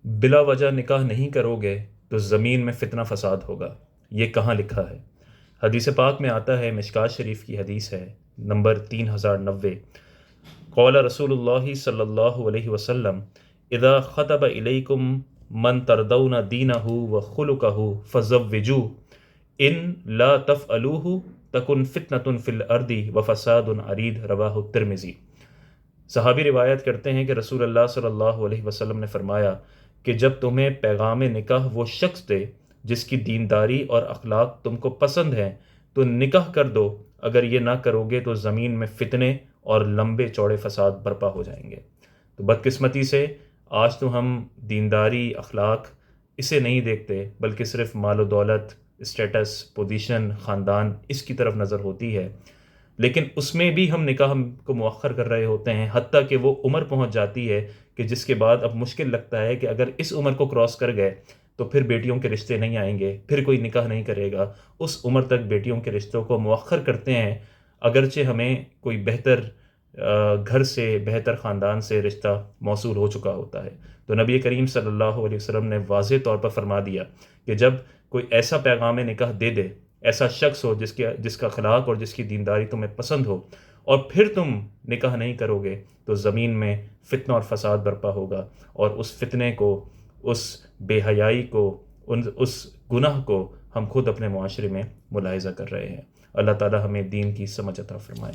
بلا وجہ نکاح نہیں کرو گے تو زمین میں فتنہ فساد ہوگا۔ یہ کہاں لکھا ہے؟ حدیث پاک میں آتا ہے، مشکوٰۃ شریف کی حدیث ہے، نمبر 3090، قول رسول اللہ صلی اللہ علیہ وسلم اذا خطب الیکم من تردون دینہ وخلقہ فزوجوہ ان لا تفعلوہ تکن فتنۃ فی الارض وفساد عریض، رواہ الترمذی۔ صحابی روایت کرتے ہیں کہ رسول اللہ صلی اللہ علیہ وسلم نے فرمایا کہ جب تمہیں پیغام نکاح وہ شخص دے جس کی دینداری اور اخلاق تم کو پسند ہیں تو نکاح کر دو، اگر یہ نہ کرو گے تو زمین میں فتنے اور لمبے چوڑے فساد برپا ہو جائیں گے۔ تو بدقسمتی سے آج تو ہم دینداری، اخلاق اسے نہیں دیکھتے، بلکہ صرف مال و دولت، اسٹیٹس، پوزیشن، خاندان، اس کی طرف نظر ہوتی ہے۔ لیکن اس میں بھی ہم نکاح کو مؤخر کر رہے ہوتے ہیں، حتیٰ کہ وہ عمر پہنچ جاتی ہے کہ جس کے بعد اب مشکل لگتا ہے کہ اگر اس عمر کو کراس کر گئے تو پھر بیٹیوں کے رشتے نہیں آئیں گے، پھر کوئی نکاح نہیں کرے گا۔ اس عمر تک بیٹیوں کے رشتوں کو مؤخر کرتے ہیں، اگرچہ ہمیں کوئی بہتر گھر سے، بہتر خاندان سے رشتہ موصول ہو چکا ہوتا ہے۔ تو نبی کریم صلی اللہ علیہ وسلم نے واضح طور پر فرما دیا کہ جب کوئی ایسا پیغام نکاح دے دے، ایسا شخص ہو جس کا اخلاق اور جس کی دینداری تمہیں پسند ہو، اور پھر تم نکاح نہیں کرو گے تو زمین میں فتنہ اور فساد برپا ہوگا، اور اس فتنے کو، اس بے حیائی کو، اس گناہ کو ہم خود اپنے معاشرے میں ملاحظہ کر رہے ہیں۔ اللہ تعالی ہمیں دین کی سمجھ عطا فرمائے۔